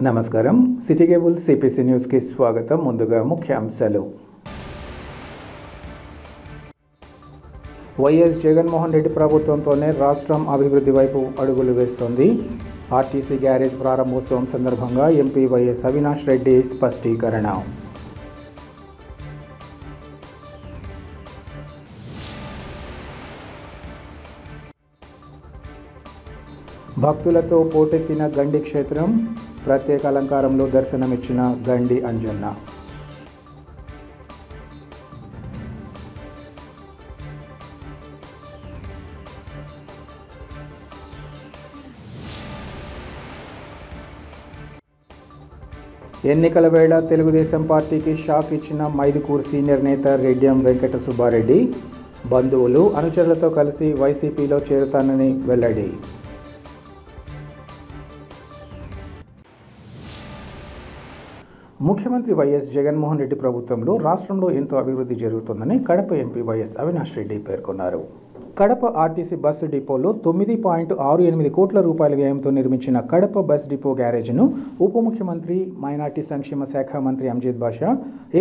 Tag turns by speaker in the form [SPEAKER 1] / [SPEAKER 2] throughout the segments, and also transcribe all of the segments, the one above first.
[SPEAKER 1] నమస్కారం city cable CPC news కి స్వాగతం. ముందుగా ముఖ్యాంశాలు. వైఎస్ జగన్మోహన్ రెడ్డి ప్రభుత్వంతోనే రాష్ట్రం అభివృద్ధి వైపు అడుగులు వేస్తోంది. ఆర్టీసీ గ్యారేజ్ ప్రారంభోత్సవం సందర్భంగా ఎంపీ వైఎస్ అవినాష్ రెడ్డి స్పష్టీకరణ. భక్తులతో పోటెత్తిన గండి క్షేత్రం, ప్రత్యేక అలంకారంలో దర్శనమిచ్చిన గండి అంజన్న. ఎన్నికల వేళ తెలుగుదేశం పార్టీకి షాక్ ఇచ్చిన మైదుకూరు సీనియర్ నేత రెడ్డియం వెంకట సుబ్బారెడ్డి. బంధువులు అనుచరులతో కలిసి వైసీపీలో చేరుతానని వెల్లడి. ముఖ్యమంత్రి వైఎస్ జగన్మోహన్ రెడ్డి ప్రభుత్వంలో రాష్ట్రంలో ఎంతో అభివృద్ధి జరుగుతుందని కడప ఎంపీ వైఎస్ అవినాష్ రెడ్డి పేర్కొన్నారు. కడప ఆర్టీసీ బస్సు డిపోలో 9.68 కోట్ల రూపాయల వ్యయంతో నిర్మించిన కడప బస్ డిపో గ్యారేజ్ను ఉప ముఖ్యమంత్రి మైనార్టీ సంక్షేమ శాఖ మంత్రి అంజద్ బాషా,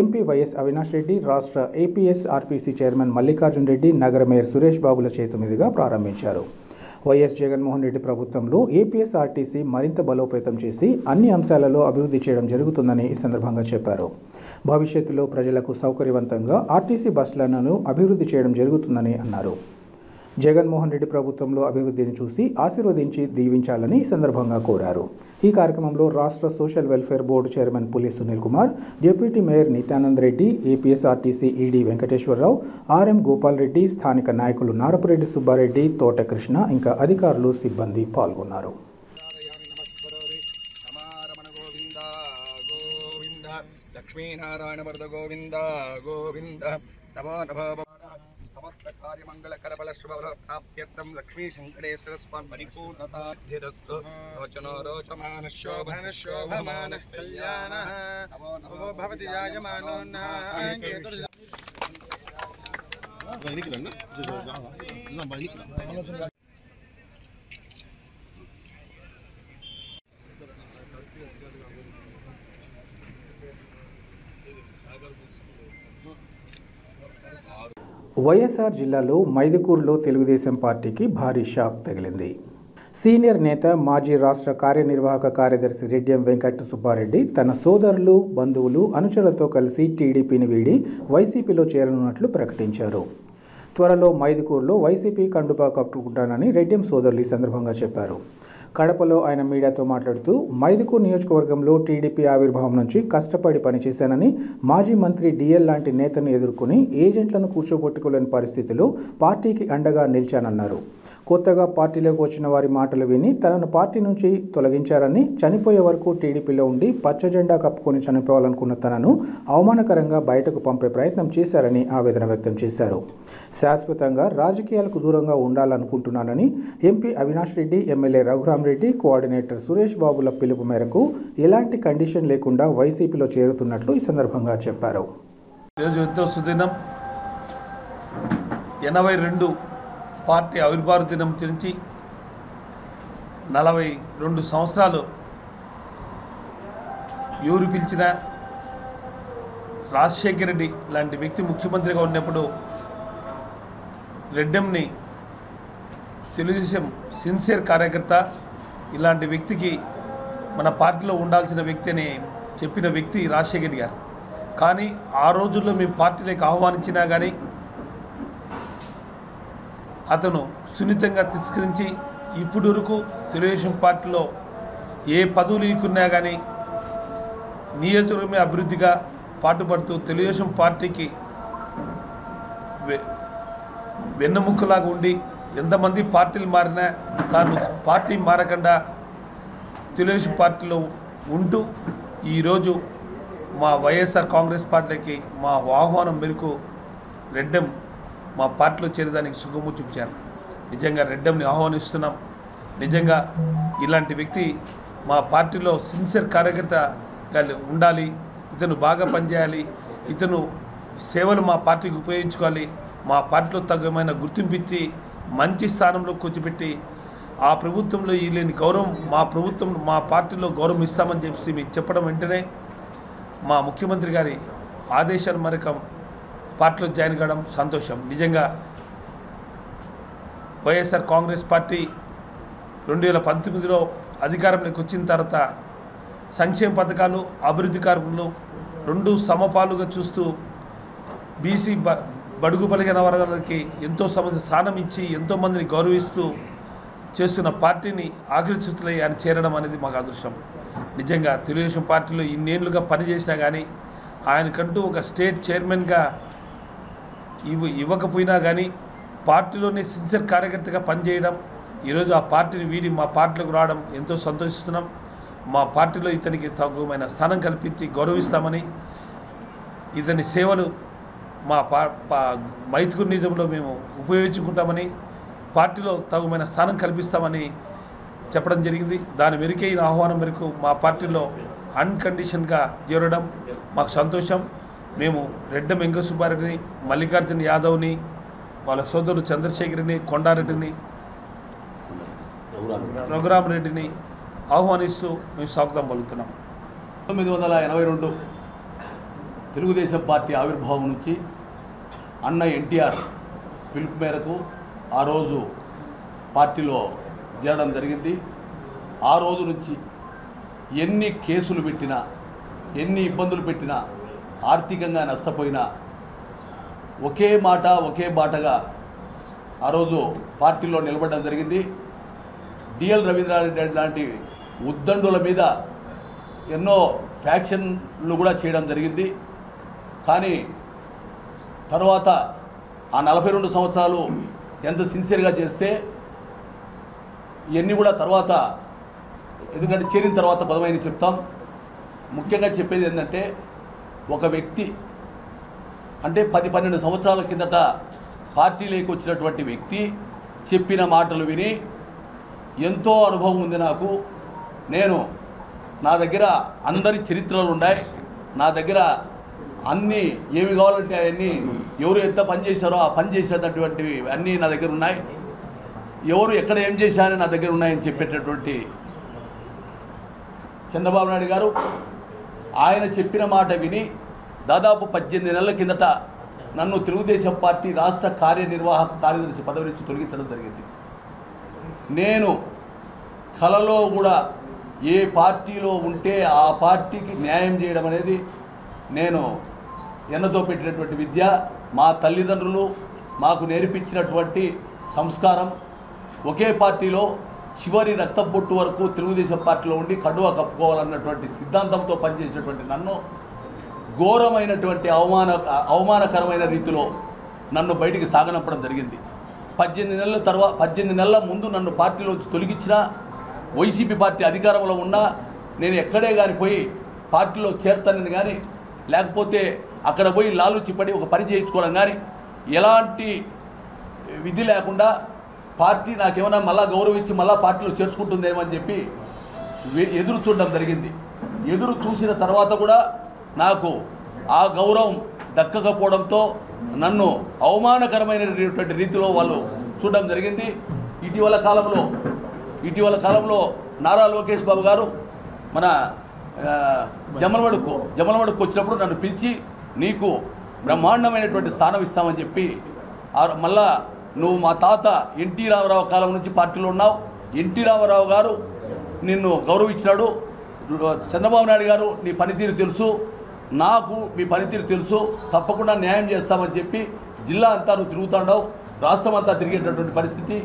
[SPEAKER 1] ఎంపీ వైఎస్ అవినాష్ రెడ్డి, రాష్ట్ర ఏపీఎస్ఆర్టీసీ చైర్మన్ మల్లికార్జున్ రెడ్డి, నగర మేయర్ సురేష్ బాబుల చేతుల మీదుగా ప్రారంభించారు. వైఎస్ జగన్మోహన్ రెడ్డి ప్రభుత్వంలో ఏపీఎస్ఆర్టీసీ మరింత బలోపేతం చేసి అన్ని అంశాలలో అభివృద్ధి చేయడం జరుగుతుందని ఈ సందర్భంగా చెప్పారు. భవిష్యత్తులో ప్రజలకు సౌకర్యవంతంగా ఆర్టీసీ బస్సులను అభివృద్ధి చేయడం జరుగుతుందని అన్నారు. జగన్మోహన్ రెడ్డి ప్రభుత్వంలో అభివృద్ధిని చూసి ఆశీర్వదించి దీవించాలని ఈ సందర్భంగా కోరారు. ఈ కార్యక్రమంలో రాష్ట్ర social welfare board chairman Puli Sunil Kumar, deputy mayor Nityanand Reddy, APSRTC ED Venkateswara Rao, RM Gopal Reddy, స్థానిక నాయకులు నారపురెడ్డి సుబ్బారెడ్డి, తోట కృష్ణ ఇంకా అధికారులు, సిబ్బంది పాల్గొన్నారు.
[SPEAKER 2] समस्त कार्य मंगल करबल शुभ प्राप्त्यर्थम लक्ष्मी शंकरेश्वर स्वामी परिपूर्णताधिरस्तु रोचनो रोचमान शोभन शोभमान कल्याणः नमो भवति याजमानो
[SPEAKER 1] వైఎస్ఆర్ జిల్లాలో మైదుకూరులో తెలుగుదేశం పార్టీకి భారీ షాక్ తగిలింది. సీనియర్ నేత, మాజీ రాష్ట్ర కార్యనిర్వాహక కార్యదర్శి రెడ్డియం వెంకట సుబ్బారెడ్డి తన సోదరులు, బంధువులు, అనుచరులతో కలిసి టీడీపీని వీడి వైసీపీలో చేరనున్నట్లు ప్రకటించారు. త్వరలో మైదుకూరులో వైసీపీ కండుపా కప్పుకుంటానని రెడ్డియం సోదరులు ఈ సందర్భంగా చెప్పారు. కడపలో ఆయన మీడియాతో మాట్లాడుతూ, మైదుకూరు నియోజకవర్గంలో టీడీపీ ఆవిర్భావం నుంచి కష్టపడి పనిచేశానని, మాజీ మంత్రి డిఎల్ లాంటి నేతను ఎదుర్కొని ఏజెంట్లను కూర్చోబెట్టుకోలేని పరిస్థితిలో పార్టీకి అండగా నిలిచానన్నారు. కొత్తగా పార్టీలోకి వచ్చిన వారి మాటలు విని తనను పార్టీ నుంచి తొలగించారని, చనిపోయే వరకు టీడీపీలో ఉండి పచ్చ జెండా కప్పుకొని చనిపోవాలనుకున్న తనను అవమానకరంగా బయటకు పంపే ప్రయత్నం చేశారని ఆవేదన వ్యక్తం చేశారు. శాశ్వతంగా రాజకీయాలకు దూరంగా ఉండాలనుకుంటున్నానని MP Avinash Reddy, MLA Raghuramareddy, coordinator Suresh బాబుల పిలుపు మేరకు ఎలాంటి కండిషన్ లేకుండా వైసీపీలో చేరుతున్నట్లు ఈ సందర్భంగా చెప్పారు.
[SPEAKER 3] 82 పార్టీ ఆవిర్భావ దినం నుంచి 42 సంవత్సరాలు ఎవరు పిలిచిన రాజశేఖర రెడ్డి లాంటి వ్యక్తి ముఖ్యమంత్రిగా ఉన్నప్పుడు రెడ్డంని తెలుగుదేశం సిన్సియర్ కార్యకర్త, ఇలాంటి వ్యక్తికి మన పార్టీలో ఉండాల్సిన వ్యక్తి అని చెప్పిన వ్యక్తి రాజశేఖర రెడ్డి గారు. కానీ ఆ రోజుల్లో మేము పార్టీలోకి ఆహ్వానించినా కానీ అతను సున్నితంగా తిరస్కరించి ఇప్పుడు వరకు తెలుగుదేశం పార్టీలో ఏ పదవులు ఇకున్నా కానీ నియోజకవర్గమే అభివృద్ధిగా పాటుపడుతూ తెలుగుదేశం పార్టీకి వెన్నెముక్కలాగా ఉండి ఎంతమంది పార్టీలు మారినా తాను పార్టీ మారకుండా తెలుగుదేశం పార్టీలో ఉంటూ ఈరోజు మా వైఎస్ఆర్ కాంగ్రెస్ పార్టీకి మా ఆహ్వానం మేరకు రెడ్డం మా పార్టీలో చేరేదానికి సుఖము చూపించారు. నిజంగా రెడ్డంని ఆహ్వానిస్తున్నాం. నిజంగా ఇలాంటి వ్యక్తి మా పార్టీలో సిన్సియర్ కార్యకర్తగా ఉండాలి. ఇతను బాగా పనిచేయాలి. ఇతను సేవలు మా పార్టీకి ఉపయోగించుకోవాలి. మా పార్టీలో తగ్గమైన గుర్తింపు ఇచ్చి మంచి స్థానంలో కూర్చోబెట్టి ఆ ప్రభుత్వంలో లేని గౌరవం మా ప్రభుత్వం మా పార్టీలో గౌరవం ఇస్తామని చెప్పి మీకు చెప్పడం వెంటనే మా ముఖ్యమంత్రి గారి ఆదేశాల మేరకు పార్టీలో జాయిన్ కావడం సంతోషం. నిజంగా వైఎస్ఆర్ కాంగ్రెస్ పార్టీ 2019లో అధికారంలోకి వచ్చిన తర్వాత సంక్షేమ పథకాలు అభివృద్ధి కార్యక్రమాలు రెండు సమపాలుగా చూస్తూ బీసీ బడుగు బలహీన వర్గాలకి ఎంతో స్థానం ఇచ్చి ఎంతోమందిని గౌరవిస్తూ చేస్తున్న పార్టీని ఆఖరి స్థితిలో ఆయన చేరడం అనేది మాకు అదృష్టం. నిజంగా తెలుగుదేశం పార్టీలో ఇన్నేళ్లుగా పనిచేసినా కానీ ఆయనకంటూ ఒక స్టేట్ చైర్మన్గా ఇవ్వకపోయినా కానీ పార్టీలోనే సిన్సియర్ కార్యకర్తగా పనిచేయడం, ఈరోజు ఆ పార్టీని వీడి మా పార్టీలోకి రావడం ఎంతో సంతోషిస్తున్నాం. మా పార్టీలో ఇతనికి తగుమైన స్థానం కల్పించి గౌరవిస్తామని, ఇతని సేవలు మా మైత్కూర్ నిజంలో మేము ఉపయోగించుకుంటామని, పార్టీలో తగుమైన స్థానం కల్పిస్తామని చెప్పడం జరిగింది. దాని మేరకే ఈ ఆహ్వానం మేరకు మా పార్టీలో అన్కండిషన్గా చేరడం మాకు సంతోషం. మేము రెడ్డ వెంకట సుబ్బారెడ్డిని, మల్లికార్జున యాదవ్ని, వాళ్ళ సోదరుడు చంద్రశేఖర్ని, కొండారెడ్డిని, రఘురామరెడ్డిని ఆహ్వానిస్తూ మేము స్వాగతం పలుకుతున్నాం.
[SPEAKER 4] 1982 తెలుగుదేశం పార్టీ ఆవిర్భావం నుంచి అన్న ఎన్టీఆర్ పిలుపు మేరకు ఆ రోజు పార్టీలో చేరడం జరిగింది. ఆ రోజు నుంచి ఎన్ని కేసులు పెట్టినా, ఎన్ని ఇబ్బందులు పెట్టినా, ఆర్థికంగా నష్టపోయినా ఒకే మాట ఒకే బాటగా ఆ రోజు పార్టీలో నిలబడడం జరిగింది. డిఎల్ రవీంద్రారెడ్డి లాంటి ఉద్దండుల మీద ఎన్నో ఫ్యాక్షన్లు కూడా చేయడం జరిగింది. కానీ తర్వాత ఆ 42 సంవత్సరాలు ఎంత సిన్సియర్గా చేస్తే ఇవన్నీ కూడా తర్వాత, ఎందుకంటే చేరిన తర్వాత పదమైన చెప్తాం. ముఖ్యంగా చెప్పేది ఏంటంటే, ఒక వ్యక్తి అంటే 10-12 సంవత్సరాల కిందట పార్టీలోకి వచ్చినటువంటి వ్యక్తి చెప్పిన మాటలు విని ఎంతో అనుభవం ఉంది నాకు. నా దగ్గర అందరి చరిత్రలు ఉన్నాయి, నా దగ్గర అన్నీ ఏమి కావాలంటే అవన్నీ, ఎవరు ఎంత పని చేశారో ఆ పని చేసేటటువంటివి అన్నీ నా దగ్గర ఉన్నాయి, ఎవరు ఎక్కడ ఏం చేశారని నా దగ్గర ఉన్నాయని చెప్పేటటువంటి చంద్రబాబు నాయుడు గారు ఆయన చెప్పిన మాట విని దాదాపు 18 నెలల కిందట నన్ను తెలుగుదేశం పార్టీ రాష్ట్ర కార్యనిర్వాహక కార్యదర్శి పదవి నుంచి తొలగించడం జరిగింది. నేను కలలో కూడా ఏ పార్టీలో ఉంటే ఆ పార్టీకి న్యాయం చేయడం అనేది నేను ఎన్నతో పెట్టినటువంటి విద్య, మా తల్లిదండ్రులు మాకు నేర్పించినటువంటి సంస్కారం. ఒకే పార్టీలో చివరి రక్తబొట్టు వరకు తెలుగుదేశం పార్టీలో ఉండి కండువా కప్పుకోవాలన్నటువంటి సిద్ధాంతంతో పనిచేసినటువంటి నన్ను ఘోరమైనటువంటి అవమానకరమైన రీతిలో నన్ను బయటికి సాగనంపడం జరిగింది. 18 నెలల ముందు నన్ను పార్టీలోంచి తొలగించిన, వైసీపీ పార్టీ అధికారంలో ఉన్నా నేను ఎక్కడే కానీ పోయి పార్టీలో చేరతానని కానీ, లేకపోతే అక్కడ పోయి లాలుచిపడి ఒక పని చేయించుకోవడం కానీ ఎలాంటి విధి లేకుండా పార్టీ నాకేమైనా మళ్ళా గౌరవించి మళ్ళా పార్టీలో చేర్చుకుంటుందేమో అని చెప్పి ఎదురు చూడడం జరిగింది. ఎదురు చూసిన తర్వాత కూడా నాకు ఆ గౌరవం దక్కకపోవడంతో నన్ను అవమానకరమైనటువంటి రీతిలో వాళ్ళు చూడడం జరిగింది. ఇటీవల కాలంలో నారా లోకేష్ బాబు గారు మన జమ్మలమడుకు వచ్చినప్పుడు నన్ను పిలిచి, నీకు బ్రహ్మాండమైనటువంటి స్థానం ఇస్తామని చెప్పి, మళ్ళా నువ్వు మా తాత ఎన్టీ రామారావు కాలం నుంచి పార్టీలో ఉన్నావు, ఎన్టీ రామారావు గారు నిన్ను గౌరవించినాడు, చంద్రబాబు నాయుడు గారు నీ పనితీరు తెలుసు, నాకు మీ పనితీరు తెలుసు, తప్పకుండా న్యాయం చేస్తామని చెప్పి జిల్లా అంతా నువ్వు తిరుగుతాడావు, రాష్ట్రం అంతా తిరిగేటటువంటి పరిస్థితి,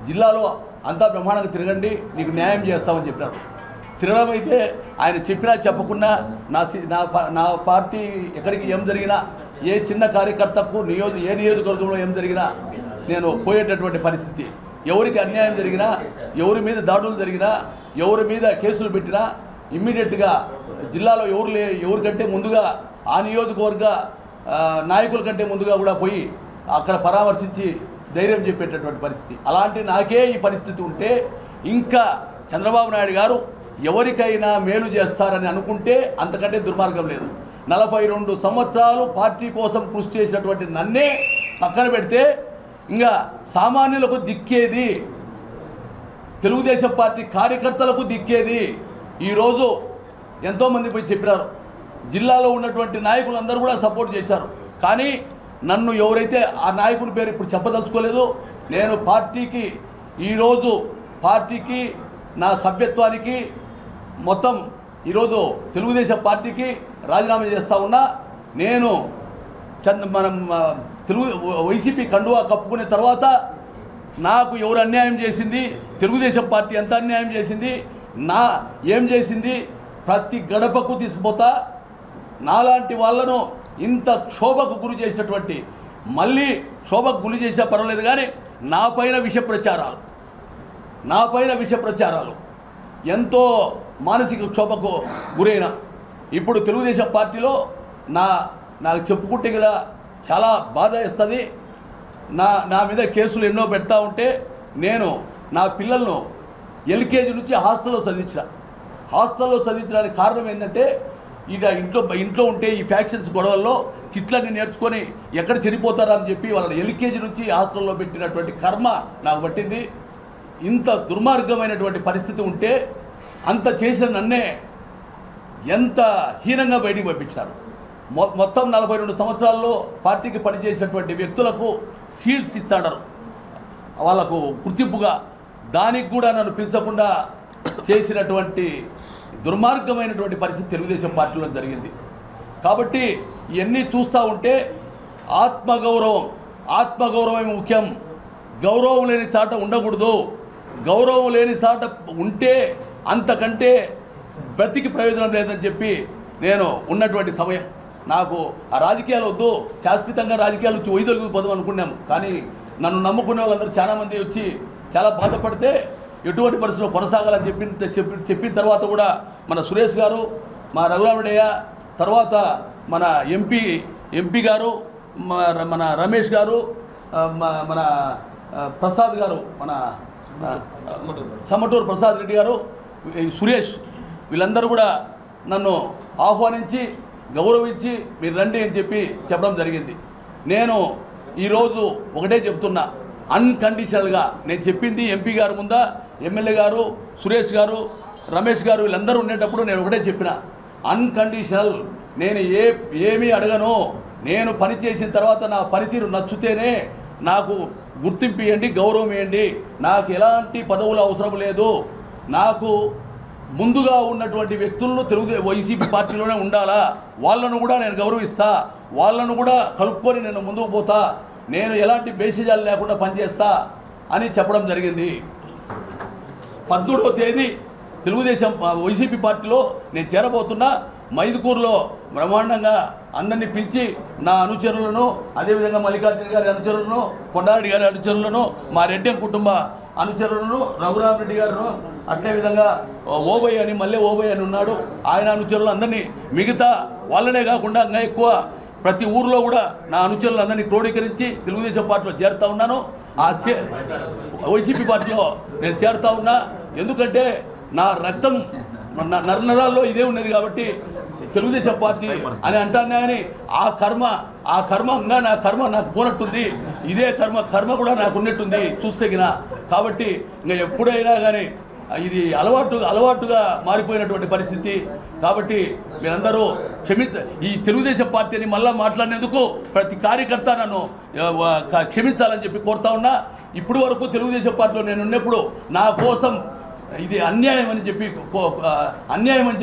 [SPEAKER 4] జిల్లాలో అంతా బ్రహ్మాండంగా తిరగండి, నీకు న్యాయం చేస్తామని చెప్పినాడు. తిరగడం అయితే ఆయన చెప్పినా చెప్పకుండా నా పార్టీ ఎక్కడికి ఏం జరిగినా, ఏ చిన్న కార్యకర్తకు ఏ నియోజకవర్గంలో ఏం జరిగినా నేను పోయేటటువంటి పరిస్థితి. ఎవరికి అన్యాయం జరిగినా, ఎవరి మీద దాడులు జరిగినా, ఎవరి మీద కేసులు పెట్టినా ఇమ్మీడియట్గా జిల్లాలో ఎవరికంటే ముందుగా ఆ నియోజకవర్గ నాయకుల కంటే ముందుగా కూడా పోయి అక్కడ పరామర్శించి ధైర్యం చెప్పేటటువంటి పరిస్థితి. అలాంటి నాకే ఈ పరిస్థితి ఉంటే ఇంకా చంద్రబాబు నాయుడు గారు ఎవరికైనా మేలు చేస్తారని అనుకుంటే అంతకంటే దుర్మార్గం లేదు. 42 సంవత్సరాలు పార్టీ కోసం కృషి చేసినటువంటి నన్నే పక్కన పెడితే ఇంకా సామాన్యులకు దిక్కేది తెలుగుదేశం పార్టీ కార్యకర్తలకు దిక్కేది. ఈరోజు ఎంతోమంది పోయి చెప్పారు, జిల్లాలో ఉన్నటువంటి నాయకులందరూ కూడా సపోర్ట్ చేశారు. కానీ నన్ను ఎవరైతే ఆ నాయకుని పేరు ఇప్పుడు చెప్పదలుచుకోలేదు. నేను పార్టీకి ఈరోజు పార్టీకి నా సభ్యత్వానికి మొత్తం ఈరోజు తెలుగుదేశం పార్టీకి రాజీనామా చేస్తూ ఉన్నా. నేను మనం వైసీపీ కండువా కప్పుకునే తర్వాత నాకు ఎవరు అన్యాయం చేసింది, తెలుగుదేశం పార్టీ ఎంత అన్యాయం చేసింది, ఏం చేసింది, ప్రతి గడపకు తీసుకుపోతా. నాలాంటి వాళ్ళను ఇంత క్షోభకు గురి చేసినటువంటి, మళ్ళీ క్షోభకు గురి చేసా పర్వాలేదు కానీ నా పైన విష ప్రచారాలు ఎంతో మానసిక క్షోభకు గురైన. ఇప్పుడు తెలుగుదేశం పార్టీలో నాకు చెప్పుకుంటే కూడా చాలా బాధ వేస్తుంది. నా మీద కేసులు ఎన్నో పెడతా ఉంటే నేను నా పిల్లలను ఎల్కేజీ నుంచి హాస్టల్లో చదివించడానికి కారణం ఏంటంటే ఇక ఇంట్లో ఉంటే ఈ ఫ్యాక్షన్స్ గొడవల్లో చిట్లన్నీ నేర్చుకొని ఎక్కడ చనిపోతారని చెప్పి వాళ్ళని ఎల్కేజీ నుంచి హాస్టల్లో పెట్టినటువంటి కర్మ నాకు పట్టింది. ఇంత దుర్మార్గమైనటువంటి పరిస్థితి ఉంటే అంత చేసిన నన్నే ఎంత హీనంగా బయటికి పంపించారు. మొత్తం 42 సంవత్సరాల్లో పార్టీకి పనిచేసినటువంటి వ్యక్తులకు సీల్స్ ఇచ్చాడు వాళ్ళకు గుర్తింపుగా. దానికి కూడా నన్ను పిలిచకుండా చేసినటువంటి దుర్మార్గమైనటువంటి పరిస్థితి తెలుగుదేశం పార్టీలో జరిగింది. కాబట్టి ఇవన్నీ చూస్తూ ఉంటే ఆత్మగౌరవమే ముఖ్యం. గౌరవం లేని చాట ఉండకూడదు. గౌరవం లేని చాట ఉంటే అంతకంటే బ్రతికి ప్రయోజనం లేదని చెప్పి నేను ఉన్నటువంటి సమయం. నాకు ఆ రాజకీయాలు వద్దు, శాశ్వతంగా రాజకీయాలు వచ్చి వైదొలుగు పోదాం అనుకున్నాం. కానీ నన్ను నమ్ముకునే వాళ్ళందరూ చాలామంది వచ్చి చాలా బాధపడితే ఎటువంటి పరిస్థితుల్లో కొనసాగాలని చెప్పిన తర్వాత కూడా మన సురేష్ గారు, మా రఘురాముడయ్య, తర్వాత మన ఎంపీ గారు, మన రమేష్ గారు, మన ప్రసాద్ గారు, మన సమటూరు ప్రసాద్ రెడ్డి గారు, సురేష్, వీళ్ళందరూ కూడా నన్ను ఆహ్వానించి గౌరవించి మీరు రండి అని చెప్పడం జరిగింది. నేను ఈరోజు ఒకటే చెప్తున్నా, అన్కండిషనల్గా నేను చెప్పింది ఎంపీ గారు ముందా, ఎమ్మెల్యే గారు, సురేష్ గారు, రమేష్ గారు వీళ్ళందరూ ఉండేటప్పుడు నేను ఒకటే చెప్పిన, అన్కండిషనల్. నేను ఏమీ అడగను. నేను పని చేసిన తర్వాత నా పనితీరు నచ్చితేనే నాకు గుర్తింపు ఇవ్వండి, గౌరవం ఇవ్వండి. నాకు ఎలాంటి పదవులు అవసరం లేదు. నాకు ముందుగా ఉన్నటువంటి వ్యక్తులను వైసీపీ పార్టీలోనే ఉండాలా, వాళ్ళను కూడా నేను గౌరవిస్తా, వాళ్ళను కూడా కలుపుకొని నేను ముందుకు పోతా, నేను ఎలాంటి బేసిజాలు లేకుండా పనిచేస్తా అని చెప్పడం జరిగింది. 13వ తేదీ తెలుగుదేశం వైసీపీ పార్టీలో నేను చేరబోతున్నా. మైదుకూరులో బ్రహ్మాండంగా అందరినీ పిలిచి నా అనుచరులను, అదేవిధంగా మల్లికార్జున గారి అనుచరులను, కొండారెడ్డి గారి అనుచరులను, మా రెడ్డి కుటుంబ అనుచరులను, రఘురామరెడ్డి గారును, అట్లే విధంగా ఓబయ్య అని మళ్ళీ ఓబయ్య అని ఉన్నాడు, ఆయన అనుచరులు అందరినీ, మిగతా వాళ్ళనే కాకుండా ఇంకా ఎక్కువ ప్రతి ఊర్లో కూడా నా అనుచరులు అందరినీ క్రోడీకరించి తెలుగుదేశం పార్టీలో చేరుతా ఉన్నాను. వైసీపీ పార్టీలో నేను చేరుతా ఉన్నా. ఎందుకంటే నా రక్తం నరనరాల్లో ఇదే ఉన్నది కాబట్టి తెలుగుదేశం పార్టీ అని అంటాను. కానీ ఆ కర్మంగా నా కర్మ నాకు పోనట్టుంది. ఇదే కర్మ కూడా నాకు ఉన్నట్టుంది చూస్తేగిన. కాబట్టి ఇంకా ఎప్పుడైనా కానీ ఇది అలవాటుగా మారిపోయినటువంటి పరిస్థితి. కాబట్టి మీరందరూ ఈ తెలుగుదేశం పార్టీని మళ్ళా మాట్లాడినందుకు ప్రతి కార్యకర్త నన్ను క్షమించాలని చెప్పి కోరుతా ఉన్నా. ఇప్పటి వరకు తెలుగుదేశం పార్టీలో నేను ఉన్నప్పుడు నా కోసం ఇది అన్యాయం అని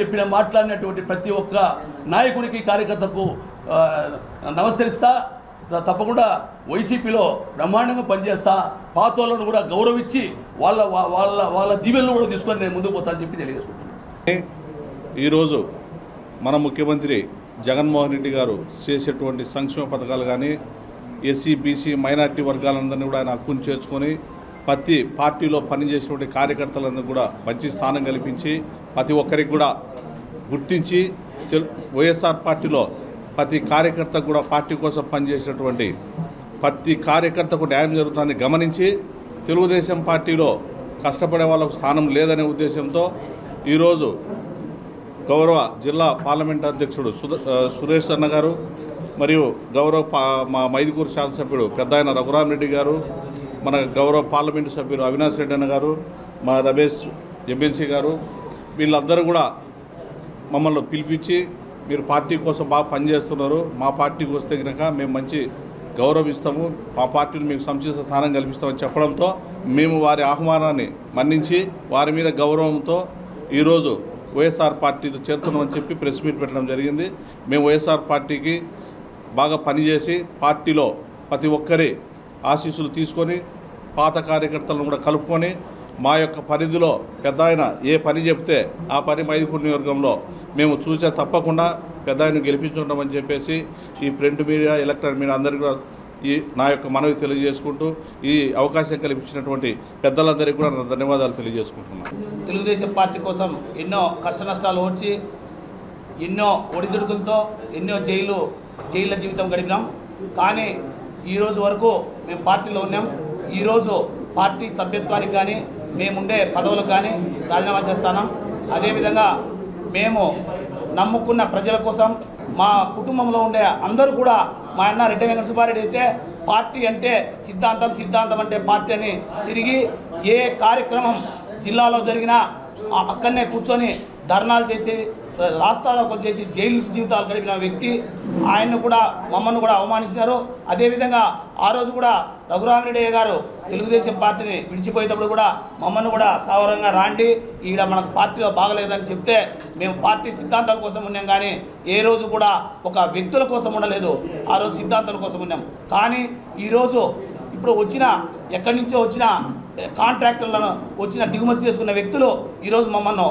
[SPEAKER 4] చెప్పి మాట్లాడినటువంటి ప్రతి ఒక్క నాయకునికి, కార్యకర్తకు నమస్కరిస్తా. తప్పకుండా వైసీపీలో బ్రహ్మాండంగా పనిచేస్తా. పాతోళ్ళను కూడా గౌరవించి వాళ్ళ దీవెలను కూడా తీసుకొని నేను ముందుకు పోతానని చెప్పి తెలియజేసుకుంటున్నాను.
[SPEAKER 5] ఈరోజు మన ముఖ్యమంత్రి జగన్మోహన్ రెడ్డి గారు చేసేటువంటి సంక్షేమ పథకాలు కానీ, ఎస్సీ బీసీ మైనార్టీ వర్గాలందరినీ కూడా ఆయన హక్కును చేర్చుకొని ప్రతి పార్టీలో పనిచేసినటువంటి కార్యకర్తలందరూ కూడా మంచి స్థానం కల్పించి ప్రతి ఒక్కరికి కూడా గుర్తించి వైఎస్ఆర్ పార్టీలో ప్రతి కార్యకర్తకు కూడా పార్టీ కోసం పనిచేసినటువంటి ప్రతి కార్యకర్తకు న్యాయం జరుగుతుందని గమనించి తెలుగుదేశం పార్టీలో కష్టపడే వాళ్ళకు స్థానం లేదనే ఉద్దేశంతో ఈరోజు గౌరవ జిల్లా పార్లమెంట్ అధ్యక్షుడు సురేష్ అన్న గారు, మరియు మా మైదుకూరు శాసనసభ్యుడు పెద్దాయన రఘురామరెడ్డి గారు, మన గౌరవ పార్లమెంటు సభ్యులు అవినాష్ రెడ్డి అన్న గారు, మా రమేష్ ఎమ్మెల్సీ గారు వీళ్ళందరూ కూడా మమ్మల్ని పిలిపించి మీరు పార్టీ కోసం బాగా పనిచేస్తున్నారు, మా పార్టీకి వస్తే కనుక మేము మంచి గౌరవం ఇస్తాము, మా పార్టీని మీకు సముచిత స్థానం కల్పిస్తామని చెప్పడంతో మేము వారి ఆహ్వానాన్ని మన్నించి వారి మీద గౌరవంతో ఈరోజు వైఎస్ఆర్ పార్టీలో చేరుతున్నామని చెప్పి ప్రెస్ మీట్ పెట్టడం జరిగింది. మేము వైఎస్ఆర్ పార్టీకి బాగా పనిచేసి పార్టీలో ప్రతి ఒక్కరి ఆశీస్సులు తీసుకొని పాత కార్యకర్తలను కూడా కలుపుకొని మా యొక్క పరిధిలో పెద్ద ఆయన ఏ పని చెప్తే ఆ పని మైదుకూరు నియోజకవర్గంలో మేము చూసే తప్పకుండా పెద్ద ఆయన గెలిపించుకుంటామని చెప్పేసి ఈ ప్రింట్ మీడియా ఎలక్ట్రానిక్ మీడియా అందరికీ కూడా ఈ నా యొక్క మనవి తెలియజేసుకుంటూ ఈ అవకాశం కల్పించినటువంటి పెద్దలందరికీ కూడా నా ధన్యవాదాలు తెలియజేసుకుంటున్నాను.
[SPEAKER 6] తెలుగుదేశం పార్టీ కోసం ఎన్నో కష్ట నష్టాలు ఓడ్చి ఎన్నో ఒడిదుడుకులతో ఎన్నో జైళ్ళ జీవితం గడిపినాం. కానీ ఈరోజు వరకు మేము పార్టీలో ఉన్నాం. ఈరోజు పార్టీ సభ్యత్వానికి కానీ మేముండే పదవులకు కానీ రాజీనామా చేస్తున్నాం. అదేవిధంగా మేము నమ్ముకున్న ప్రజల కోసం మా కుటుంబంలో ఉండే అందరూ కూడా మా అన్న రెడ్డి వెంకట సుబ్బారెడ్డి అయితే పార్టీ అంటే సిద్ధాంతం అంటే పార్టీ అని తిరిగి ఏ కార్యక్రమం జిల్లాలో జరిగినా అక్కడనే కూర్చొని ధర్నాలు చేసి రాస్తారోకలు చేసి జైలు జీవితాలు గడిపిన వ్యక్తి. ఆయన్ను కూడా మమ్మల్ని కూడా అవమానించినారు. అదేవిధంగా ఆ రోజు కూడా రఘురామిరెడ్డి గారు తెలుగుదేశం పార్టీని విడిచిపోయేటప్పుడు కూడా మమ్మల్ని కూడా సౌరంగా రాండి, ఈడ మనకు పార్టీలో బాగలేదని చెప్తే మేము పార్టీ సిద్ధాంతాల కోసం ఉన్నాం కానీ ఏ రోజు కూడా ఒక వ్యక్తుల కోసం ఉండలేదు. ఆ రోజు సిద్ధాంతాల కోసం ఉన్నాం. కానీ ఈరోజు ఇప్పుడు ఎక్కడి నుంచో వచ్చిన కాంట్రాక్టర్లను దిగుమతి చేసుకున్న వ్యక్తులు ఈరోజు మమ్మల్ని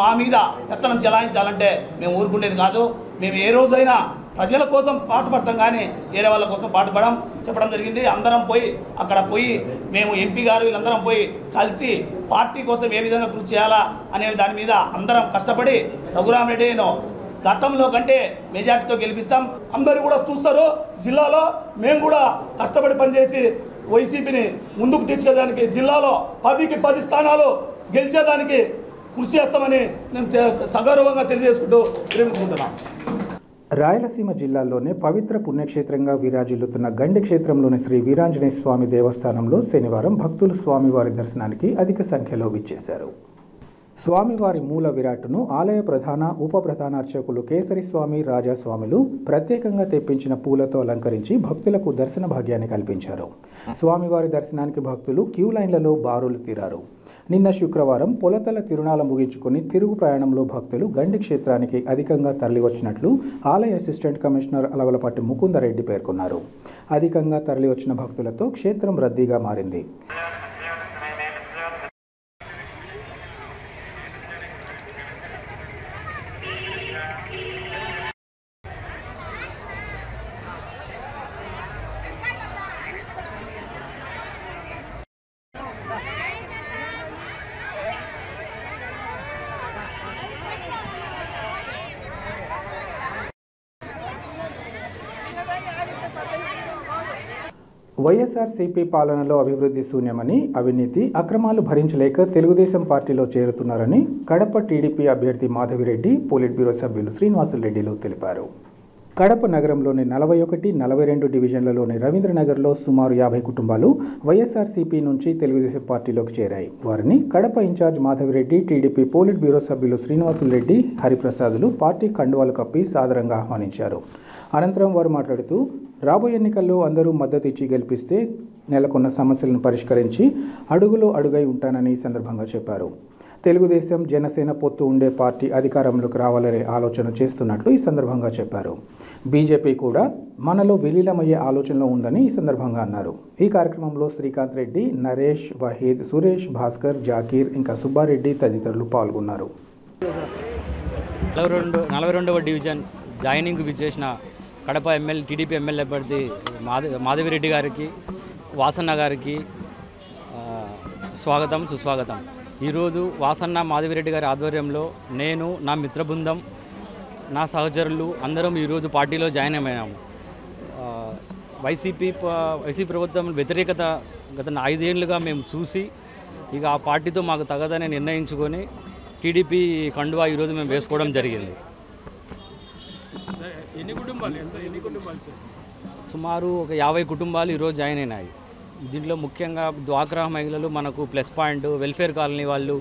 [SPEAKER 6] మా మీద పెత్తనం చెలాయించాలంటే మేము ఊరుకునేది కాదు. మేము ఏ రోజైనా ప్రజల కోసం పాటుపడతాం కానీ వేరే వాళ్ళ కోసం పాటుపడడం చెప్పడం జరిగింది. అందరం అక్కడ పోయి మేము ఎంపీ గారు వీళ్ళందరం పోయి కలిసి పార్టీ కోసం ఏ విధంగా కృషి చేయాలా అనే దాని మీద అందరం కష్టపడి రఘురామిరెడ్డిను గతంలో కంటే మెజార్టీతో గెలిపిస్తాం. అందరూ కూడా చూస్తారు. జిల్లాలో మేము కూడా కష్టపడి పనిచేసి వైసీపీని ముందుకు తీసుకెళ్ళడానికి జిల్లాలో 10కి 10 స్థానాలు గెలిచేదానికి కృషి చేస్తామని నేను సగౌరవంగా తెలియజేసుకుంటూ విరమించుకుంటున్నాం.
[SPEAKER 1] రాయలసీమ జిల్లాలోనే పవిత్ర పుణ్యక్షేత్రంగా విరాజిల్లుతున్న గండి క్షేత్రంలోని శ్రీ వీరాంజనేయ స్వామి దేవస్థానంలో శనివారం భక్తులు స్వామివారి దర్శనానికి అధిక సంఖ్యలో విచ్చేశారు. స్వామివారి మూల విరాట్ను ఆలయ ప్రధాన ఉప ప్రధాన అర్చకులు కేసరి స్వామి రాజాస్వాములు ప్రత్యేకంగా తెప్పించిన పూలతో అలంకరించి భక్తులకు దర్శన భాగ్యాన్ని కల్పించారు. స్వామివారి దర్శనానికి భక్తులు క్యూ లైన్లలో బారులు తీరారు. నిన్న శుక్రవారం పొలతల తిరునాళ ముగించుకుని తిరుగు ప్రయాణంలో భక్తులు గండి క్షేత్రానికి అధికంగా తరలివచ్చినట్లు ఆలయ అసిస్టెంట్ కమిషనర్ అలవలపాటి ముకుందరెడ్డి పేర్కొన్నారు. అధికంగా తరలివచ్చిన భక్తులతో క్షేత్రం రద్దీగా మారింది. వైఎస్ఆర్సీపీ పాలనలో అభివృద్ధి శూన్యమని, అవినీతి అక్రమాలు భరించలేక తెలుగుదేశం పార్టీలో చేరుతున్నారని కడప టీడీపీ అభ్యర్థి మాధవిరెడ్డి, పోలిట్ బ్యూరో సభ్యులు శ్రీనివాసులరెడ్డిలు తెలిపారు. కడప నగరంలోని 41, 42 డివిజన్లలోని రవీంద్రనగర్లో సుమారు 50 కుటుంబాలు వైఎస్ఆర్సీపీ నుంచి తెలుగుదేశం పార్టీలోకి చేరాయి. వారిని Kadapa in-charge Madhavi Reddy, TDP politburo సభ్యులు శ్రీనివాసులరెడ్డి, హరిప్రసాదులు పార్టీ కండువాలు కప్పి సాదరంగా ఆహ్వానించారు. అనంతరం వారు మాట్లాడుతూ రాబోయే ఎన్నికల్లో అందరూ మద్దతు ఇచ్చి గెలిపిస్తే నెలకొన్న సమస్యలను పరిష్కరించి అడుగులో అడుగై ఉంటానని ఈ సందర్భంగా చెప్పారు. తెలుగుదేశం జనసేన పొత్తు ఉండే పార్టీ అధికారంలోకి రావాలనే ఆలోచన చేస్తున్నట్లు ఈ సందర్భంగా చెప్పారు. బీజేపీ కూడా మనలో విలీనమయ్యే ఆలోచనలో ఉందని ఈ సందర్భంగా అన్నారు. ఈ కార్యక్రమంలో శ్రీకాంత్ రెడ్డి, నరేష్, వహీద్, సురేష్, భాస్కర్, జాకీర్ ఇంకా సుబ్బారెడ్డి తదితరులు పాల్గొన్నారు.
[SPEAKER 7] 42వ డివిజన్ జాయినింగ్ విచ్చేసిన కడప టీడీపీ ఎమ్మెల్యే అభ్యర్థి మాధవిరెడ్డి గారికి, వాసన్న గారికి స్వాగతం, సుస్వాగతం. ఈరోజు వాసన్న మాధవిరెడ్డి గారి ఆధ్వర్యంలో నేను, నా మిత్ర బృందం, నా సహచరులు అందరం ఈరోజు పార్టీలో జాయిన్ అయినాము. వైసీపీ ప్రభుత్వం వ్యతిరేకత గత 5 ఏళ్ళుగా మేము చూసి ఇక ఆ పార్టీతో మాకు తగదని నిర్ణయించుకొని టీడీపీ కండువా ఈరోజు మేము వేసుకోవడం జరిగింది.
[SPEAKER 8] ఎన్ని కుటుంబాలు
[SPEAKER 7] సుమారు ఒక 50 కుటుంబాలు ఈరోజు జాయిన్ అయినాయి. దీంట్లో ముఖ్యంగా డ్వాక్రా మహిళలు మనకు ప్లస్ పాయింట్, వెల్ఫేర్ కాలనీ వాళ్ళు,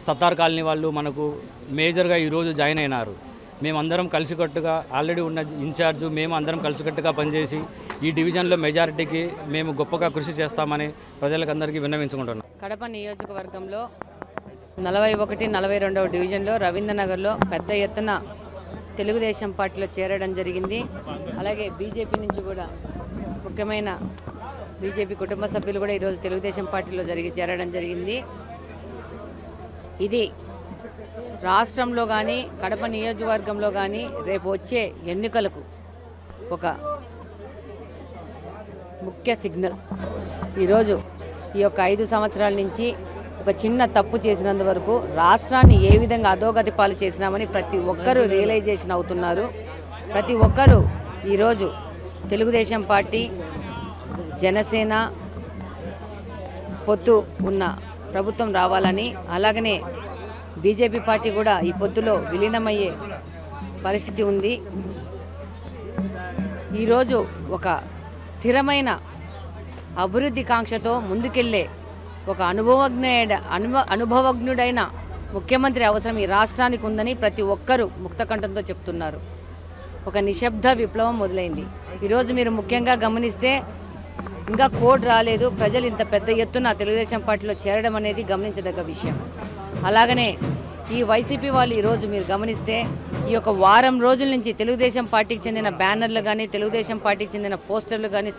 [SPEAKER 7] సత్తార్ కాలనీ వాళ్ళు మనకు మేజర్గా ఈరోజు జాయిన్ అయినారు. మేమందరం కలిసికట్టుగా ఆల్రెడీ ఉన్న ఇన్ఛార్జ్ మేము అందరం కలిసికట్టుగా పనిచేసి ఈ డివిజన్లో మెజారిటీకి మేము గొప్పగా కృషి చేస్తామని ప్రజలకు అందరికీ విన్నవించుకుంటున్నాం.
[SPEAKER 8] కడప నియోజకవర్గంలో 41, 42వ డివిజన్లో రవీంద్రనగర్లో పెద్ద ఎత్తున తెలుగుదేశం పార్టీలో చేరడం జరిగింది. అలాగే బీజేపీ నుంచి కూడా ముఖ్యమైన బీజేపీ కుటుంబ సభ్యులు కూడా ఈరోజు తెలుగుదేశం పార్టీలో చేరడం జరిగింది. ఇది రాష్ట్రంలో కానీ కడప నియోజకవర్గంలో కానీ రేపు వచ్చే ఎన్నికలకు ఒక ముఖ్య సిగ్నల్. ఈరోజు ఈ యొక్క 5 సంవత్సరాల నుంచి ఒక చిన్న తప్పు చేసినందువరకు రాష్ట్రాన్ని ఏ విధంగా అధోగతి పాలు చేసినామని ప్రతి ఒక్కరూ రియలైజేషన్ అవుతున్నారు. ప్రతి ఒక్కరూ ఈరోజు తెలుగుదేశం పార్టీ, జనసేన పొత్తు ఉన్న ప్రభుత్వం రావాలని, అలాగనే బీజేపీ పార్టీ కూడా ఈ పొత్తులో విలీనమయ్యే పరిస్థితి ఉంది. ఈరోజు ఒక స్థిరమైన అభివృద్ధి కాంక్షతో ముందుకెళ్లే ఒక అనుభవజ్ఞుడైన ముఖ్యమంత్రి అవసరం ఈ రాష్ట్రానికి ఉందని ప్రతి ఒక్కరూ ముక్తకంఠంతో చెప్తున్నారు. ఒక నిశ్శబ్ద విప్లవం మొదలైంది. ఈరోజు మీరు ముఖ్యంగా గమనిస్తే ఇంకా కోడ్ రాలేదు. ప్రజలు ఇంత పెద్ద ఎత్తున తెలుగుదేశం పార్టీలో చేరడం అనేది గమనించదగ్గ విషయం. అలాగనే ఈ వైసీపీ వాళ్ళు ఈరోజు మీరు గమనిస్తే ఈ యొక్క వారం రోజుల నుంచి తెలుగుదేశం పార్టీకి చెందిన బ్యానర్లు కానీ, తెలుగుదేశం పార్టీకి చెందిన పోస్టర్లు కానీ,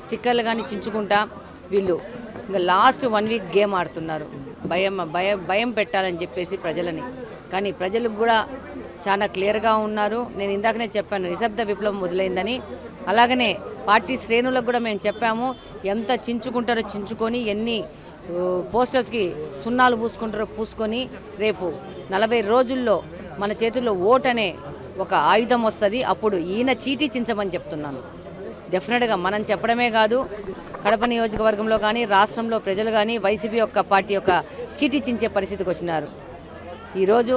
[SPEAKER 8] స్టిక్కర్లు కానీ చించుకుంటా వీళ్ళు ఇంకా లాస్ట్ 1 వీక్ గేమ్ ఆడుతున్నారు. భయం పెట్టాలని చెప్పేసి ప్రజలని. కానీ ప్రజలకు కూడా చాలా క్లియర్గా ఉన్నారు. నేను ఇందాకనే చెప్పాను నిశ్శబ్ద విప్లవం మొదలైందని. అలాగనే పార్టీ శ్రేణులకు కూడా మేము చెప్పాము, ఎంత చించుకుంటారో చించుకొని, ఎన్ని పోస్టర్స్కి సున్నాలు పూసుకుంటారో పూసుకొని రేపు 40 రోజుల్లో మన చేతుల్లో ఓట్ అనే ఒక ఆయుధం వస్తుంది. అప్పుడు ఈయన చీటీ చించమని చెప్తున్నాను. డెఫినెట్గా మనం చెప్పడమే కాదు, కడప నియోజకవర్గంలో కానీ రాష్ట్రంలో ప్రజలు కానీ వైసీపీ యొక్క పార్టీ యొక్క చీటీ చించే పరిస్థితికి వచ్చినారు. ఈరోజు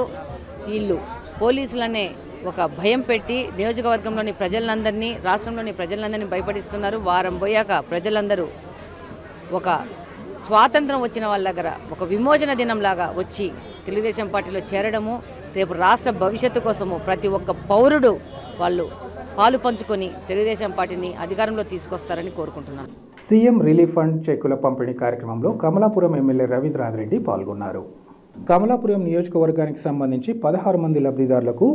[SPEAKER 8] వీళ్ళు పోలీసులనే ఒక భయం పెట్టి నియోజకవర్గంలోని ప్రజలందరినీ, రాష్ట్రంలోని ప్రజలందరినీ భయపడిస్తున్నారు. వారం పోయాక ప్రజలందరూ ఒక స్వాతంత్రం వచ్చిన వాళ్ళ దగ్గర ఒక విమోచన దినంలాగా వచ్చి తెలుగుదేశం పార్టీలో చేరడము, రేపు రాష్ట్ర భవిష్యత్తు కోసము ప్రతి ఒక్క పౌరుడు వాళ్ళు పాలు పంచుకొని తెలుగుదేశం పార్టీని అధికారంలో తీసుకొస్తారని కోరుకుంటున్నాను.
[SPEAKER 1] సీఎం రిలీఫ్ ఫండ్ చెక్కుల పంపిణీ కార్యక్రమంలో కమలాపురం ఎమ్మెల్యే రవీంద్రనాథ్ రెడ్డి పాల్గొన్నారు. కమలాపురం నియోజకవర్గానికి సంబంధించి 16 మంది లబ్ధిదారులకు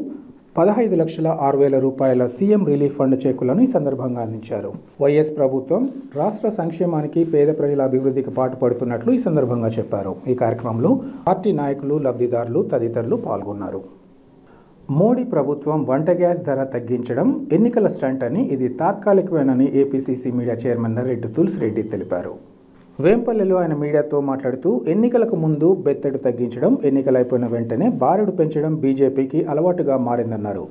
[SPEAKER 1] 15,06,000 రూపాయల సీఎం రిలీఫ్ ఫండ్ చెక్కులను ఈ సందర్భంగా అందించారు. వైఎస్ ప్రభుత్వం రాష్ట్ర సంక్షేమానికి, పేద ప్రజల అభివృద్ధికి పాటుపడుతున్నట్లు ఈ సందర్భంగా చెప్పారు. ఈ కార్యక్రమంలో పార్టీ నాయకులు, లబ్ధిదారులు తదితరులు పాల్గొన్నారు. మోడీ ప్రభుత్వం వంట గ్యాస్ ధర తగ్గించడం ఎన్నికల స్టంట్ అని, ఇది తాత్కాలికమేనని APCC media chairman Narreddy Tulasireddy తెలిపారు. వేంపల్లెలో ఆయన మీడియాతో మాట్లాడుతూ ఎన్నికలకు ముందు బెత్తడు తగ్గించడం, ఎన్నికలైపోయిన వెంటనే బారెడు పెంచడం బీజేపీకి అలవాటుగా మారిందన్నారు.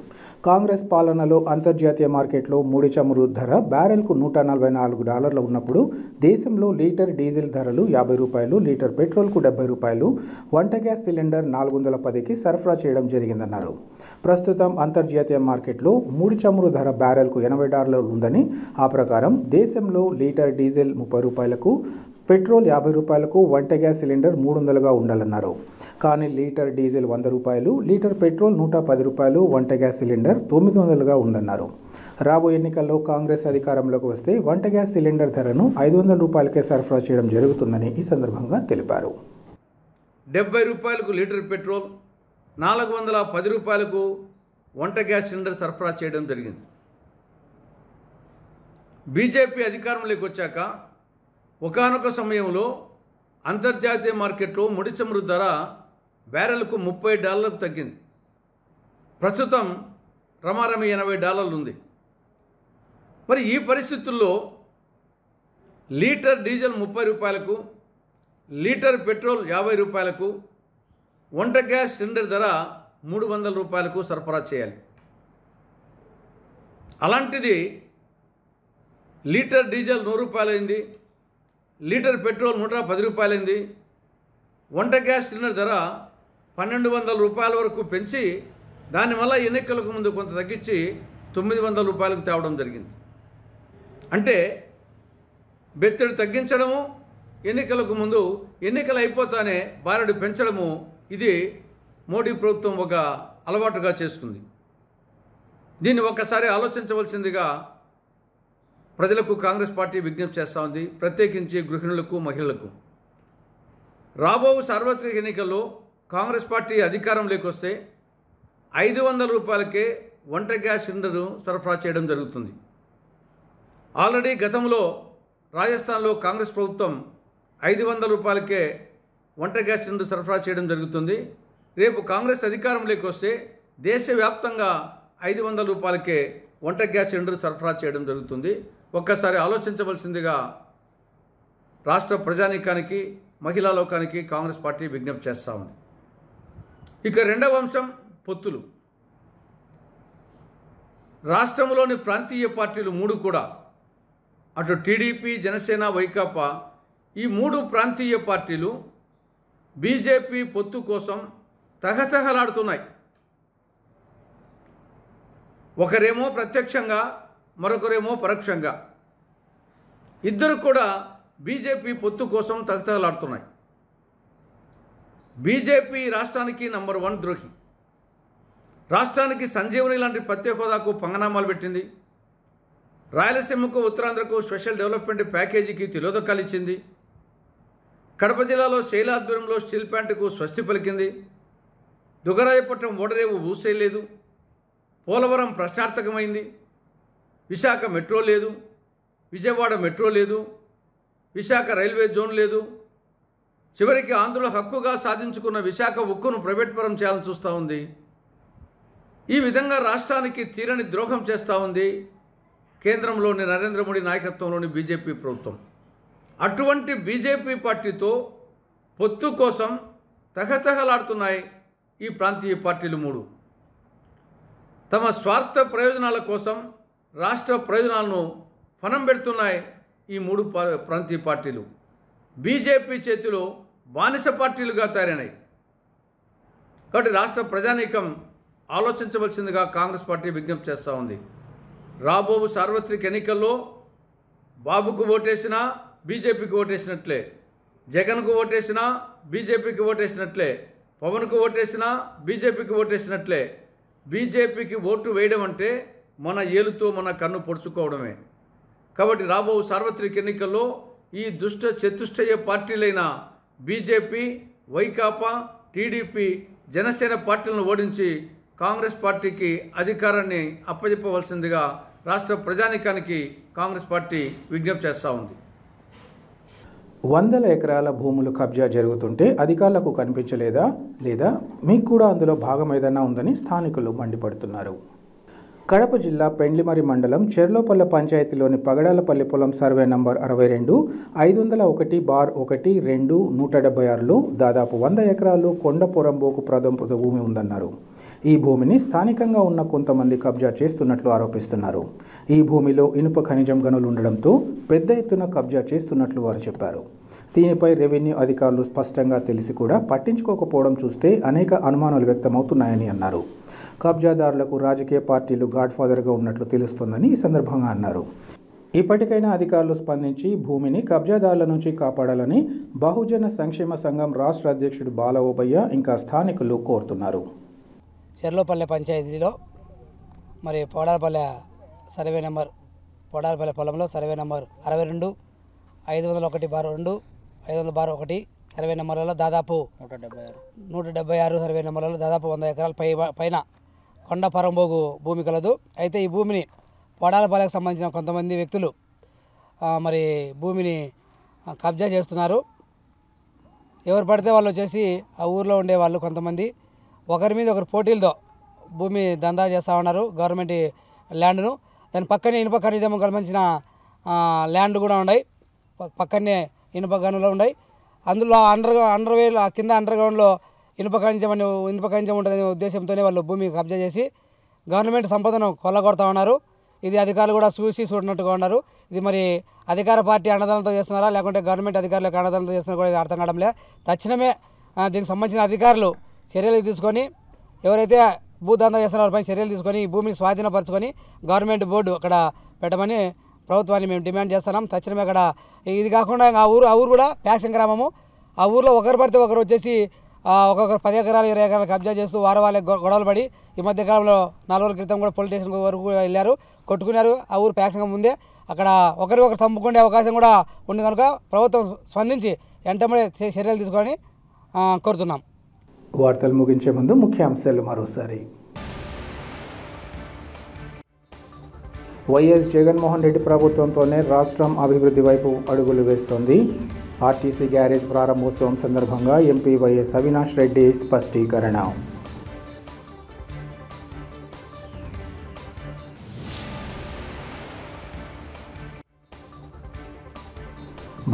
[SPEAKER 1] కాంగ్రెస్ పాలనలో అంతర్జాతీయ మార్కెట్లో ముడి చమురు ధర బ్యారెల్కు $144 ఉన్నప్పుడు దేశంలో లీటర్ డీజిల్ ధరలు $50, లీటర్ పెట్రోల్కు $70, వంట గ్యాస్ సిలిండర్ 410కి సరఫరా చేయడం జరిగిందన్నారు. ప్రస్తుతం అంతర్జాతీయ మార్కెట్లో ముడి చమురు ధర బ్యారెల్కు $80 ఉందని, ఆ ప్రకారం దేశంలో లీటర్ డీజిల్ $30, పెట్రోల్ $50, వంట గ్యాస్ సిలిండర్ $300గా ఉండాలన్నారు. కానీ లీటర్ డీజిల్ $100, లీటర్ పెట్రోల్ $110, వంట గ్యాస్ సిలిండర్ $900గా ఉందన్నారు. రాబోయే ఎన్నికల్లో కాంగ్రెస్ అధికారంలోకి వస్తే వంట గ్యాస్ సిలిండర్ ధరను $500కే సరఫరా చేయడం జరుగుతుందని ఈ సందర్భంగా తెలిపారు.
[SPEAKER 3] $70 లీటర్ పెట్రోల్, $410 వంట గ్యాస్ సిలిండర్ సరఫరా చేయడం జరిగింది. బీజేపీ అధికారంలోకి వచ్చాక ఒకానొక సమయంలో అంతర్జాతీయ మార్కెట్లో ముడి చమురు ధర బ్యారెల్కు $30 తగ్గింది. ప్రస్తుతం రమారమి $80 ఉంది. మరి ఈ పరిస్థితుల్లో లీటర్ డీజిల్ $30, లీటర్ పెట్రోల్ $50, వంట గ్యాస్ సిలిండర్ ధర $300 సరఫరా చేయాలి. అలాంటిది లీటర్ డీజిల్ $100 అయింది, లీటర్ పెట్రోల్ $110 అయింది, వంట గ్యాస్ సిలిండర్ ధర $1,200 వరకు పెంచి దానివల్ల ఎన్నికలకు ముందు కొంత తగ్గించి $900 తేవడం జరిగింది. అంటే
[SPEAKER 9] బెత్తడి తగ్గించడము, ఎన్నికలకు ముందు ఎన్నికలు అయిపోతానే బారెడు పెంచడము, ఇది మోడీ ప్రభుత్వం ఒక అలవాటుగా చేసుకుంది. దీన్ని ఒక్కసారి ఆలోచించవలసిందిగా ప్రజలకు కాంగ్రెస్ పార్టీ విజ్ఞప్తి చేస్తూ ఉంది, ప్రత్యేకించి గృహిణులకు, మహిళలకు. రాబో సార్వత్రిక ఎన్నికల్లో కాంగ్రెస్ పార్టీ అధికారంలోకి వస్తే 500 రూపాయలకే వంట గ్యాస్ సిలిండరు సరఫరా చేయడం జరుగుతుంది. ఆల్రెడీ గతంలో రాజస్థాన్లో కాంగ్రెస్ ప్రభుత్వం 500 రూపాయలకే వంట గ్యాస్ సిలిండర్ సరఫరా చేయడం జరుగుతుంది. రేపు కాంగ్రెస్ అధికారంలోకి వస్తే దేశవ్యాప్తంగా 500 రూపాయలకే వంట గ్యాస్ సిలిండర్ సరఫరా చేయడం జరుగుతుంది. ఒక్కసారి ఆలోచించవలసిందిగా రాష్ట్ర ప్రజానీకానికి, మహిళా లోకానికి కాంగ్రెస్ పార్టీ విజ్ఞప్తి చేస్తూ ఉంది. ఇక రెండవ అంశం పొత్తులు. రాష్ట్రంలోని ప్రాంతీయ పార్టీలు 3 కూడా, అటు టీడీపీ, జనసేన, వైకాపా, ఈ 3 ప్రాంతీయ పార్టీలు బీజేపీ పొత్తు కోసం తహతహలాడుతున్నాయి. ఒకరేమో ప్రత్యక్షంగా, మరొకరేమో పరోక్షంగా, ఇద్దరు కూడా బీజేపీ పొత్తు కోసం తహతహలాడుతున్నాయి. బీజేపీ రాష్ట్రానికి నంబర్ 1 ద్రోహి. రాష్ట్రానికి సంజీవని లాంటి ప్రత్యేక హోదాకు పంగనామాలు పెట్టింది. రాయలసీమకు, ఉత్తరాంధ్రకు స్పెషల్ డెవలప్మెంట్ ప్యాకేజీకి తిలోదకాలు ఇచ్చింది. కడప జిల్లాలో శైలాధ్వర్యంలో స్టీల్ ప్లాంట్కు స్వస్తి పలికింది. దుగరాయపట్నం ఓడరేవు ఊసేయలేదు. పోలవరం ప్రశ్నార్థకమైంది. విశాఖ మెట్రో లేదు, విజయవాడ మెట్రో లేదు, విశాఖ రైల్వే జోన్ లేదు. చివరికి ఆంధ్రుల హక్కుగా సాధించుకున్న విశాఖ ఉక్కును ప్రైవేట్ పరం చేయాలని చూస్తూ ఉంది. ఈ విధంగా రాష్ట్రానికి తీరని ద్రోహం చేస్తూ ఉంది కేంద్రంలోని నరేంద్ర మోడీ నాయకత్వంలోని బీజేపీ ప్రభుత్వం. అటువంటి బీజేపీ పార్టీతో పొత్తు కోసం తహతహలాడుతున్నాయి ఈ ప్రాంతీయ పార్టీలు 3. తమ స్వార్థ ప్రయోజనాల కోసం రాష్ట్ర ప్రయోజనాలను ఫనం పెడుతున్నాయి ఈ 3 ప్రాంతీయ పార్టీలు. బీజేపీ చేతిలో బానిస పార్టీలుగా తయారైనాయి. కాబట్టి రాష్ట్ర ప్రజానీకం ఆలోచించవలసిందిగా కాంగ్రెస్ పార్టీ విజ్ఞప్తి చేస్తూ ఉంది. రాబో సార్వత్రిక ఎన్నికల్లో బాబుకు ఓటేసినా బీజేపీకి ఓటేసినట్లే, జగన్కు ఓటేసినా బీజేపీకి ఓటేసినట్లే, పవన్కు ఓటేసినా బీజేపీకి ఓటేసినట్లే. బీజేపీకి ఓటు వేయడం అంటే మన ఏలుతో మన కన్ను పొడుచుకోవడమే. కాబట్టి రాబో సార్వత్రిక ఎన్నికల్లో ఈ దుష్ట చతుష్టయ పార్టీలైన బీజేపీ, వైకాపా, టీడీపీ, జనసేన పార్టీలను ఓడించి కాంగ్రెస్ పార్టీకి అధికారాన్ని అప్పజెప్పవలసిందిగా రాష్ట్ర ప్రజానీకానికి కాంగ్రెస్ పార్టీ విజ్ఞప్తి చేస్తూ ఉంది.
[SPEAKER 1] 100 ఎకరాల భూములు కబ్జా జరుగుతుంటే అధికారులకు కనిపించలేదా, లేదా మీకు కూడా అందులో భాగం ఏదైనా ఉందని స్థానికులు మండిపడుతున్నారు. కడప జిల్లా పెండ్లిమరి మండలం చెర్లోపల్లె పంచాయతీలోని పగడాలపల్లి పొలం సర్వే నంబర్ 62 501/1 2 176లో దాదాపు 100 ఎకరాలు కొండ పొరంబోకు ప్రదంపుత భూమి ఉందన్నారు. ఈ భూమిని స్థానికంగా ఉన్న కొంతమంది కబ్జా చేస్తున్నట్లు ఆరోపిస్తున్నారు. ఈ భూమిలో ఇనుప ఖనిజం గనులు ఉండడంతో పెద్ద ఎత్తున కబ్జా చేస్తున్నట్లు వారు చెప్పారు. దీనిపై రెవెన్యూ అధికారులు స్పష్టంగా తెలిసి కూడా పట్టించుకోకపోవడం చూస్తే అనేక అనుమానాలు వ్యక్తమవుతున్నాయని అన్నారు. కబ్జాదారులకు రాజకీయ పార్టీలు గాడ్ఫాదర్గా ఉన్నట్లు తెలుస్తోందని ఈ సందర్భంగా అన్నారు. ఇప్పటికైనా అధికారులు స్పందించి భూమిని కబ్జాదారుల నుంచి కాపాడాలని బహుజన సంక్షేమ సంఘం రాష్ట్ర అధ్యక్షుడు బాల ఓబయ్య ఇంకా స్థానికులు కోరుతున్నారు.
[SPEAKER 10] చెర్లోపల్లె పంచాయతీలో మరి పొడాలపల్లె సర్వే నెంబర్ పొడాలపల్లె పొలంలో సర్వే నెంబర్ 62 501/2 500/1 సర్వే నెంబర్లలో దాదాపు 176 సర్వే నెంబర్లలో దాదాపు 100 ఎకరాల పైన కొండ పరంబోగు భూమి కలదు. అయితే ఈ భూమిని పొడాలపల్లెకు సంబంధించిన కొంతమంది వ్యక్తులు మరి భూమిని కబ్జా చేస్తున్నారు. ఎవరు పడితే వాళ్ళు వచ్చేసి ఆ ఊర్లో ఉండే వాళ్ళు కొంతమంది ఒకరి మీద ఒకరు పోటీలతో భూమి దందా చేస్తూ ఉన్నారు. గవర్నమెంట్ ల్యాండ్ను దాని పక్కనే ఇనుప ఖనిజం కల్పించిన ల్యాండ్ కూడా ఉన్నాయి. పక్కనే ఇనుప గనులు ఉన్నాయి. అందులో అండర్వేల్ కింద అండర్గ్రౌండ్లో ఇనుప ఖనిజం ఉంటుందనే ఉద్దేశంతోనే వాళ్ళు భూమి కబ్జా చేసి గవర్నమెంట్ సంపదను కొల్లగొడతా ఉన్నారు. ఇది అధికారులు కూడా చూడనట్టుగా ఉన్నారు. ఇది మరి అధికార పార్టీ అండదండలతో చేస్తున్నారా లేకుంటే గవర్నమెంట్ అధికారులకు అండదండలతో చేస్తున్నారా కూడా అర్థం కావడం లేదు. తక్షణమే దీనికి సంబంధించిన అధికారులు చర్యలు తీసుకొని ఎవరైతే భూదందా చేస్తున్నారో వారిపై చర్యలు తీసుకొని ఈ భూమిని స్వాధీనపరచుకొని గవర్నమెంట్ బోర్డు అక్కడ పెట్టమని ప్రభుత్వాన్ని మేము డిమాండ్ చేస్తున్నాం. తక్షణమే అక్కడ ఇది కాకుండా ఆ ఊరు కూడా ప్యాక్షన్ గ్రామము. ఆ ఊరిలో ఒకరు పడితే ఒకరు వచ్చేసి ఒక్కొక్కరు 10 ఎకరాలు 20 ఎకరాలు కబ్జా చేస్తూ వాళ్ళే గొడవలు పడి ఈ మధ్య కాలంలో 4 రోజుల క్రితం కూడా పోలీస్ స్టేషన్ వరకు కూడా వెళ్ళారు, కొట్టుకున్నారు. ఆ ఊరు ప్యాక్షన్ ముందే అక్కడ ఒకరికొకరు చంపుకునే అవకాశం కూడా ఉంది కనుక ప్రభుత్వం స్పందించి వెంటనే చర్యలు తీసుకొని కోరుతున్నాం.
[SPEAKER 1] వార్తలు ముగించే ముందు ముఖ్యాంశాలు మరోసారి. వైఎస్ జగన్మోహన్ రెడ్డి ప్రభుత్వంతోనే రాష్ట్రం అభివృద్ధి వైపు అడుగులు వేస్తోంది. ఆర్టీసీ గ్యారేజ్ ప్రారంభోత్సవం సందర్భంగా ఎంపీ వైఎస్ అవినాష్ రెడ్డి స్పష్టీకరణ.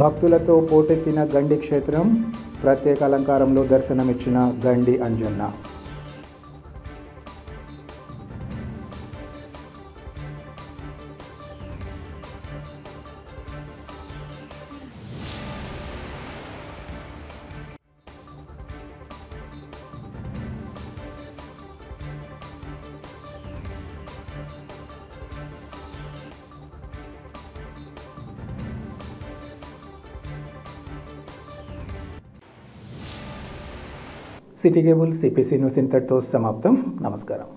[SPEAKER 1] భక్తులతో పోటెత్తిన గండి క్షేత్రం, ప్రత్యేక అలంకారంలో దర్శనమిచ్చిన గండి Anjanna. City cable CPC news ఇంతటితో సమాప్తం. నమస్కారం.